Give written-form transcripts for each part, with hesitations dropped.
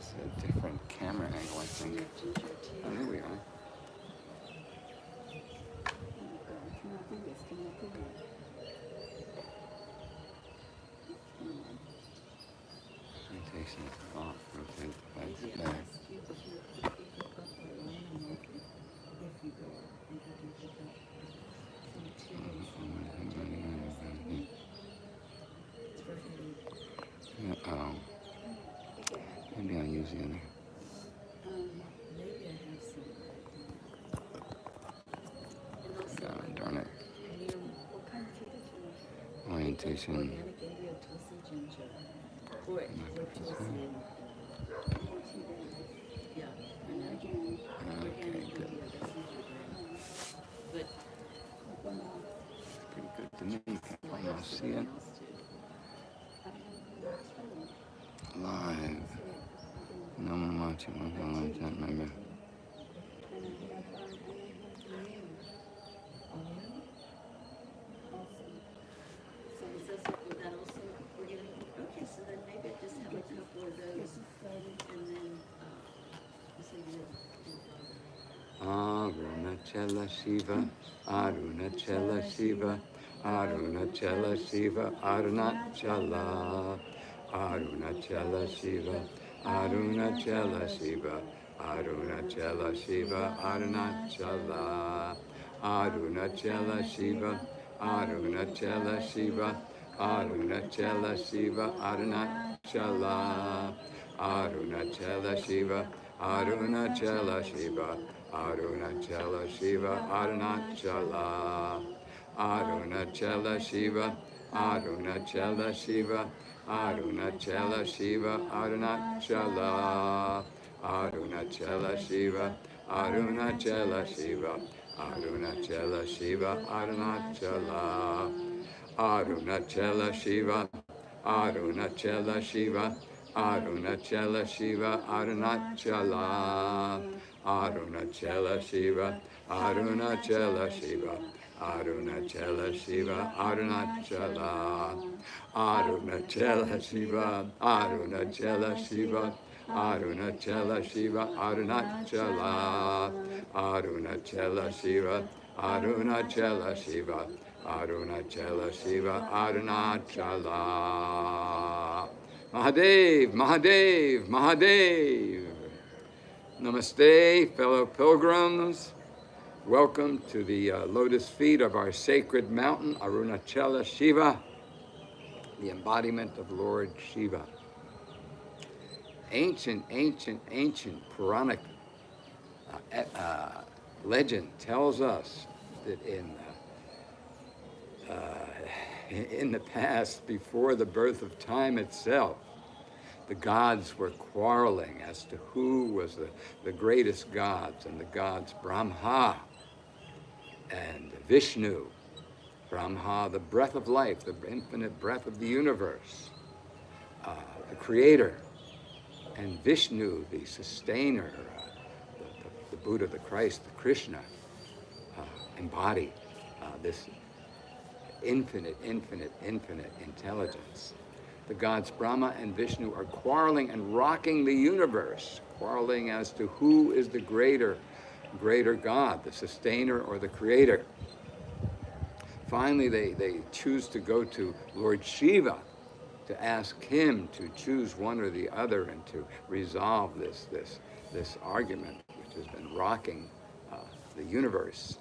It's a different camera angle, I think. Oh, there we are. Rotation off, rotate the face back. Uh-oh. Maybe I'll use the other. Oh, darn it. Orientation. Okay, good. It's pretty good to me. You can almost see it. Live. No one watching. I can't remember. Arunachela Shiva, Arunachela Shiva, Arunachela Shiva, Arunachala, Arunachela Shiva, Arunachela Shiva, Arunachela Shiva, Arunachala, Arunachela Shiva, Arunachela Shiva, Arunachela Shiva, Arunachala, Arunachela Shiva, Arunachela Shiva, Arunachela Shiva, Arunachala, Arunachela Shiva, Arunachela Shiva, Arunachela Shiva, Arunachala, Arunachela Shiva, Arunachela Shiva, Arunachela Shiva, Arunachala, Arunachela Shiva, Arunachela Shiva, Arunachela Shiva, Arunachala, Arunachela Shiva, Arunachela Shiva, Arunachela Shiva, Arunachala, Arunachela Shiva, Arunachela Shiva, Arunachela Shiva, Arunachala, Arunachela Shiva, Arunachela Shiva, Arunachela Shiva, Arunachala. Mahadev, Mahadev, Mahadev. Namaste, fellow pilgrims. Welcome to the lotus feet of our sacred mountain, Arunachela Shiva, the embodiment of Lord Shiva. Ancient Puranic legend tells us that in the past, before the birth of time itself, the gods were quarreling as to who was the greatest gods, and the gods Brahma and Vishnu. Brahma, the breath of life, the infinite breath of the universe, the creator, and Vishnu, the sustainer, the Buddha, the Christ, the Krishna, embody this infinite intelligence. The gods Brahma and Vishnu are quarreling and rocking the universe, quarreling as to who is the greater God, the sustainer or the creator. Finally, they choose to go to Lord Shiva to ask him to choose one or the other and to resolve this argument which has been rocking the universe.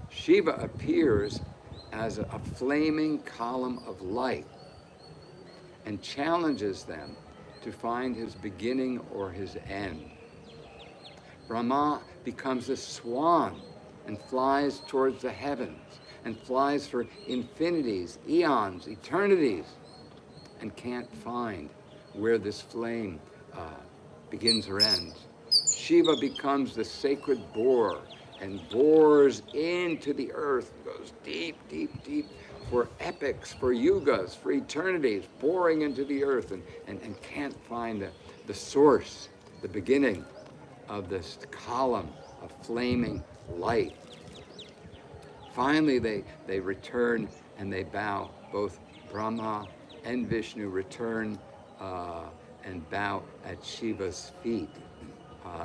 Shiva appears as a flaming column of light and challenges them to find his beginning or his end. Brahma becomes a swan and flies towards the heavens and flies for infinities, eons, eternities, and can't find where this flame begins or ends. Shiva becomes the sacred boar and bores into the earth, goes deep for epics, for yugas, for eternities, boring into the earth and can't find the source, the beginning of this column of flaming light. Finally, they return and they bow. Both Brahma and Vishnu return and bow at Shiva's feet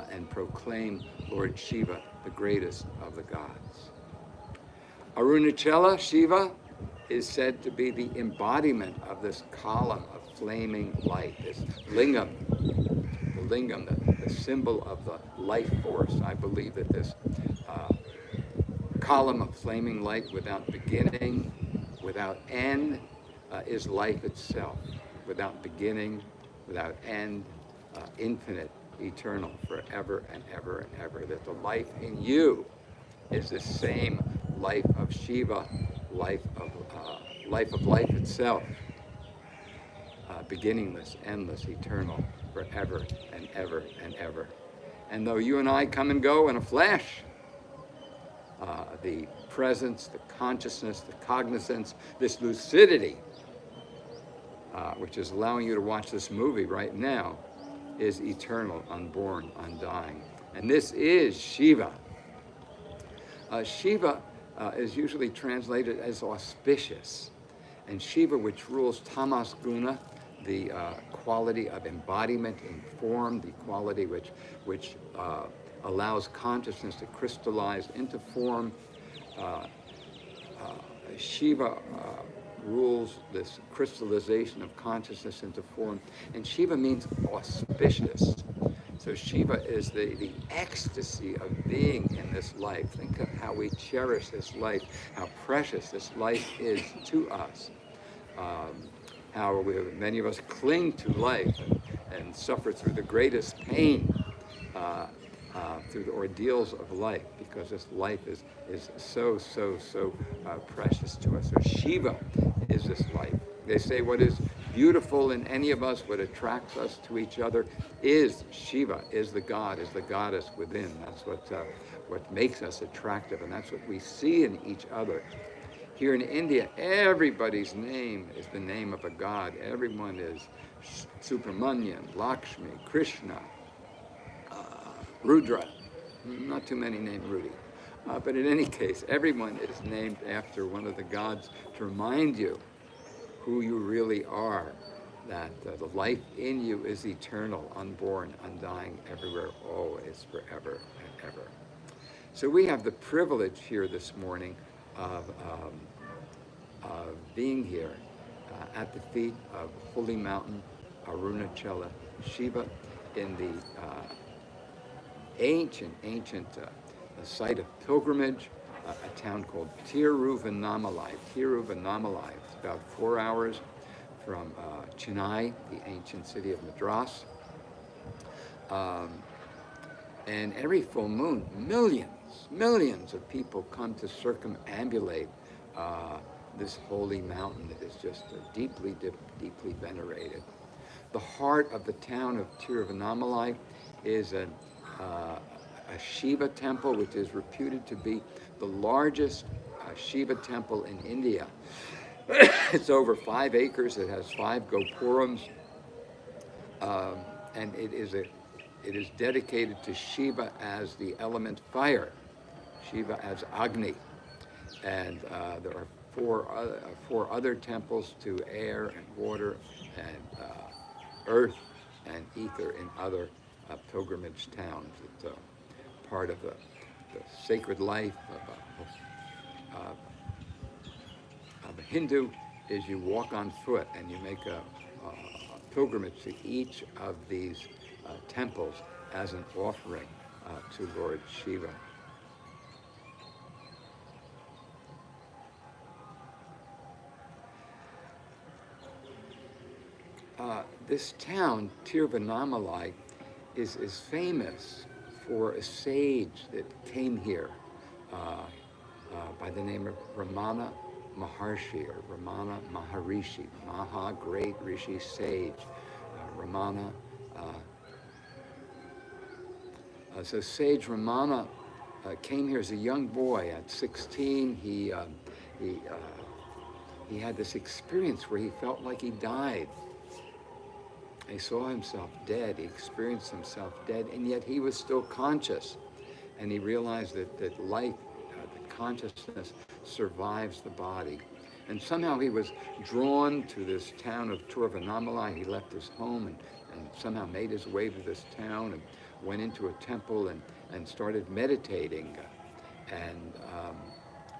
and proclaim Lord Shiva, the greatest of the gods. Arunachela, Shiva, is said to be the embodiment of this column of flaming light, this lingam, the symbol of the life force. I believe that this column of flaming light without beginning, without end, is life itself. Without beginning, without end, infinite, eternal, forever and ever and ever. That the life in you is the same life of Shiva, life of life itself, beginningless, endless, eternal, forever and ever and ever. And though you and I come and go in a flash, the presence, the consciousness, the cognizance, this lucidity, which is allowing you to watch this movie right now, is eternal, unborn, undying. And this is Shiva. Shiva is usually translated as auspicious. And Shiva, which rules tamas guna, the quality of embodiment in form, the quality which allows consciousness to crystallize into form. Shiva rules this crystallization of consciousness into form. And Shiva means auspicious. So Shiva is the ecstasy of being in this life. Think of how we cherish this life, how precious this life is to us. How many of us cling to life and suffer through the greatest pain through the ordeals of life, because this life is so precious to us. So Shiva is this life. They say what is beautiful in any of us, what attracts us to each other, is Shiva, is the god, is the goddess within. That's what makes us attractive, and that's what we see in each other. Here in India, everybody's name is the name of a god. Everyone is Subramanian, Lakshmi, Krishna, Rudra. Not too many named Rudy. But in any case, everyone is named after one of the gods to remind you who you really are, that the life in you is eternal, unborn, undying, everywhere, always, forever and ever. So we have the privilege here this morning of being here at the feet of Holy Mountain Arunachela Shiva in the ancient site of pilgrimage, a town called Tiruvannamalai. Tiruvannamalai. It's about 4 hours from Chennai, the ancient city of Madras. And every full moon, millions of people come to circumambulate this holy mountain that is just deeply venerated. The heart of the town of Tiruvannamalai is a Shiva temple, which is reputed to be the largest Shiva temple in India. It's over 5 acres. It has 5 gopurams, and it is dedicated to Shiva as the element fire, Shiva as Agni, and there are 4 other temples to air and water and earth and ether in other pilgrimage towns. It's part of the sacred life of a Hindu is you walk on foot and you make a pilgrimage to each of these temples as an offering to Lord Shiva. This town, Tiruvannamalai, is famous for a sage that came here by the name of Ramana Maharshi, or Ramana Maharishi, Maha, great Rishi, sage, Ramana. So Sage Ramana came here as a young boy. At 16, he had this experience where he felt like he died. He saw himself dead. He experienced himself dead, and yet he was still conscious. And he realized that life, that consciousness survives the body. And somehow he was drawn to this town of Tiruvannamalai. He left his home and somehow made his way to this town and went into a temple and started meditating. And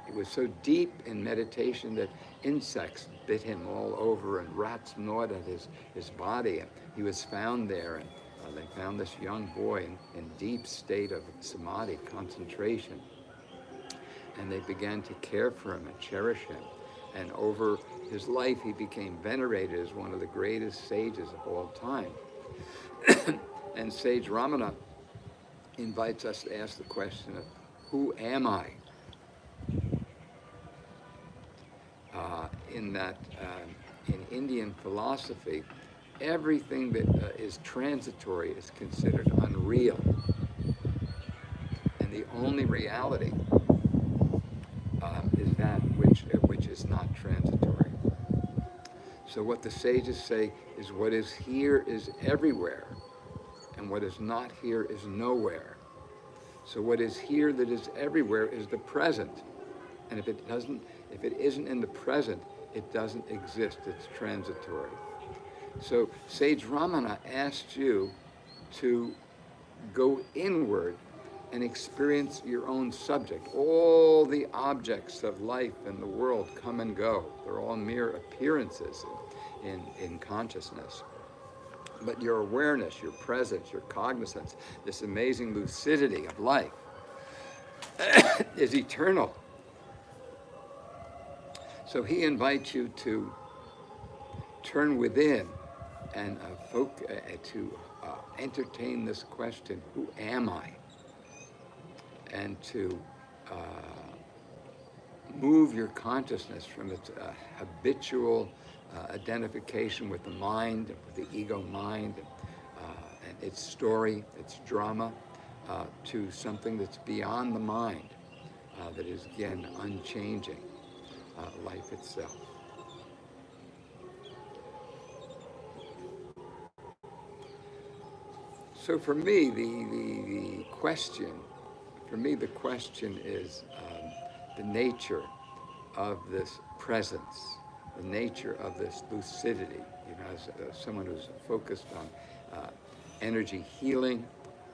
it was so deep in meditation that insects bit him all over and rats gnawed at his body. And he was found there, and they found this young boy in deep state of samadhi, concentration. And they began to care for him and cherish him. And over his life, he became venerated as one of the greatest sages of all time. And Sage Ramana invites us to ask the question of, who am I? In Indian philosophy, everything that is transitory is considered unreal. And the only reality is that which is not transitory. So what the sages say is what is here is everywhere, and what is not here is nowhere. So what is here that is everywhere is the present. And if it isn't in the present, it doesn't exist, it's transitory. So Sage Ramana asked you to go inward and experience your own subject. All the objects of life and the world come and go. They're all mere appearances in consciousness. But your awareness, your presence, your cognizance, this amazing lucidity of life is eternal. So he invites you to turn within and to entertain this question, who am I? And to move your consciousness from its habitual identification with the mind, with the ego mind, and its story, its drama, to something that's beyond the mind, that is, again, unchanging, life itself. So for me, the question is the nature of this presence, the nature of this lucidity. You know, as someone who's focused on energy healing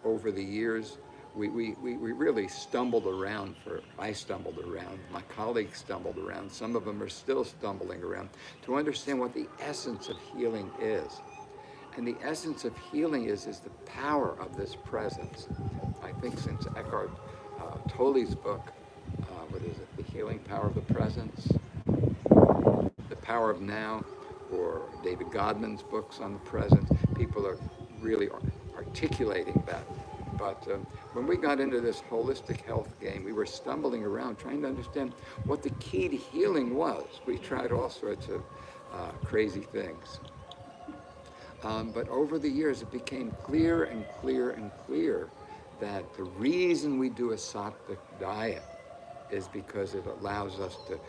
over the years, we really stumbled around I stumbled around, my colleagues stumbled around, some of them are still stumbling around, to understand what the essence of healing is. And the essence of healing is the power of this presence. I think since Eckhart Tolle's book, what is it, The Healing Power of the Presence, The Power of Now, or David Godman's books on the presence, people are really articulating that. But when we got into this holistic health game, we were stumbling around trying to understand what the key to healing was. We tried all sorts of crazy things. But over the years, it became clear and clear and clear that the reason we do a sattvic diet is because it allows us to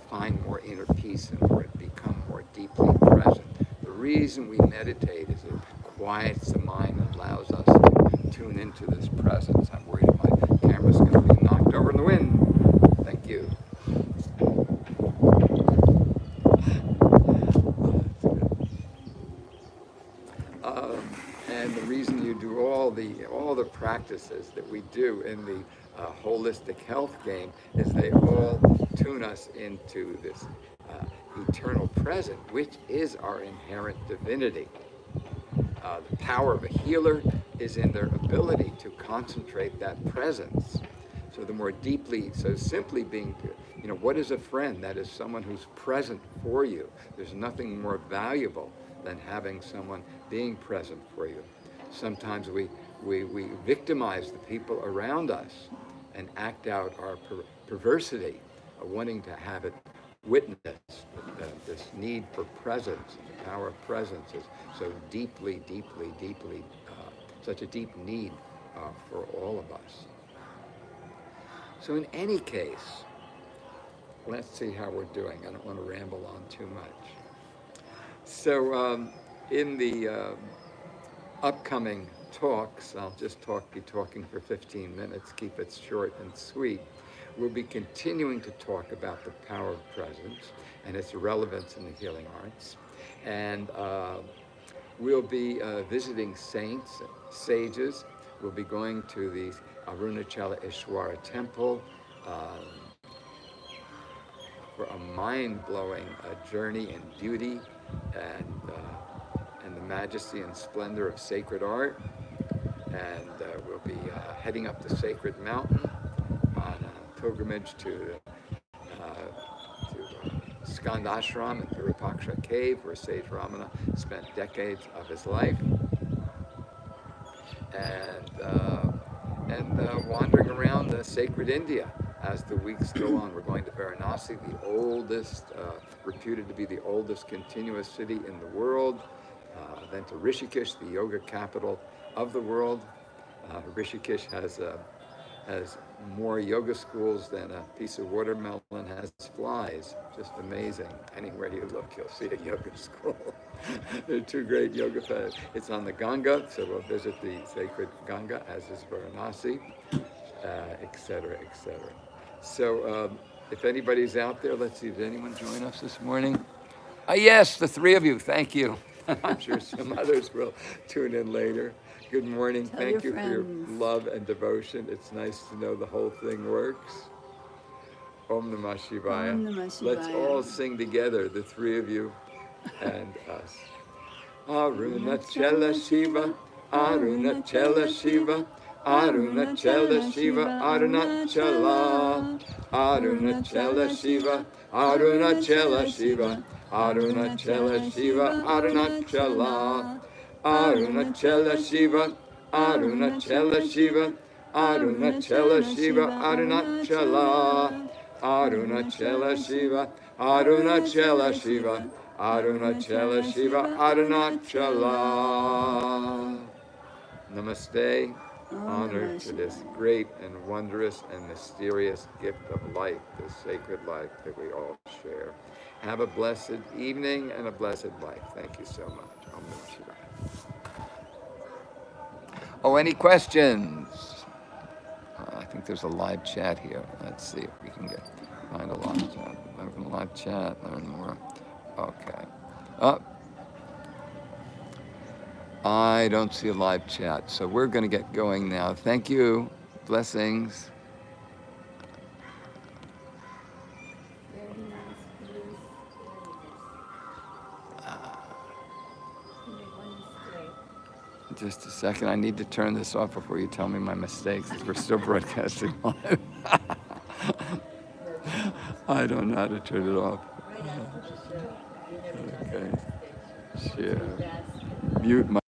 find more inner peace and become more deeply present. The reason we meditate is it quiets the mind and allows us to tune into this presence. I'm worried my camera's going to be knocked over in the wind. Thank you. And the reason you do all the practices that we do in the holistic health game is they all tune us into this eternal present, which is our inherent divinity. The power of a healer is in their ability to concentrate that presence. So the more deeply, so simply being, what is a friend? That is someone who's present for you. There's nothing more valuable than having someone being present for you. Sometimes we victimize the people around us and act out our perversity of wanting to have it witnessed. This need for presence, the power of presence is so deeply, such a deep need for all of us. So in any case, let's see how we're doing. I don't want to ramble on too much. So in the upcoming talks, I'll just be talking for 15 minutes, keep it short and sweet. We'll be continuing to talk about the power of presence and its relevance in the healing arts. And We'll be visiting saints, sages. We'll be going to the Arunachela Ishwara temple for a mind-blowing journey in beauty and the majesty and splendor of sacred art. And we'll be heading up the sacred mountain on a pilgrimage to Skandashram and Virupaksha cave, where Sage Ramana spent decades of his life. And wandering around sacred India as the weeks go on. We're going to Varanasi, the oldest, reputed to be the oldest continuous city in the world. Then to Rishikesh, the yoga capital of the world. Rishikesh has more yoga schools than a piece of watermelon has flies. Just amazing. Anywhere you look, you'll see a yoga school. They're two great yoga fans. It's on the Ganga, so we'll visit the sacred Ganga, as is Varanasi, etc., etc. So if anybody's out there, let's see, did anyone join us this morning? Yes, the three of you, thank you. I'm sure some others will tune in later. Good morning. Thank you for your love and devotion. It's nice to know the whole thing works. Om Namah Shivaya. Om Namah Shivaya. Let's all sing together, the three of you and us. Arunachela Shiva, Arunachela Shiva, Arunachela Shiva, Arunachela. Arunachela Shiva, Arunachela Shiva, Arunachela Shiva, Arunachela. Arunachela Shiva, Arunachela Shiva, Arunachela Shiva, Arunachela. Arunachela Shiva, Arunachela Shiva, Arunachela Shiva, Arunachela. Namaste. Honor to this great and wondrous and mysterious gift of life, this sacred life that we all share. Have a blessed evening and a blessed life. Thank you so much. Om Namah Shivaya. Oh, any questions? I think there's a live chat here. Let's see if we can find a live chat. Open live chat, learn more. Okay. I don't see a live chat, so we're going to get going now. Thank you. Blessings. Just a second. I need to turn this off before you tell me my mistakes, because we're still broadcasting live. I don't know how to turn it off. Okay. Share. Mute my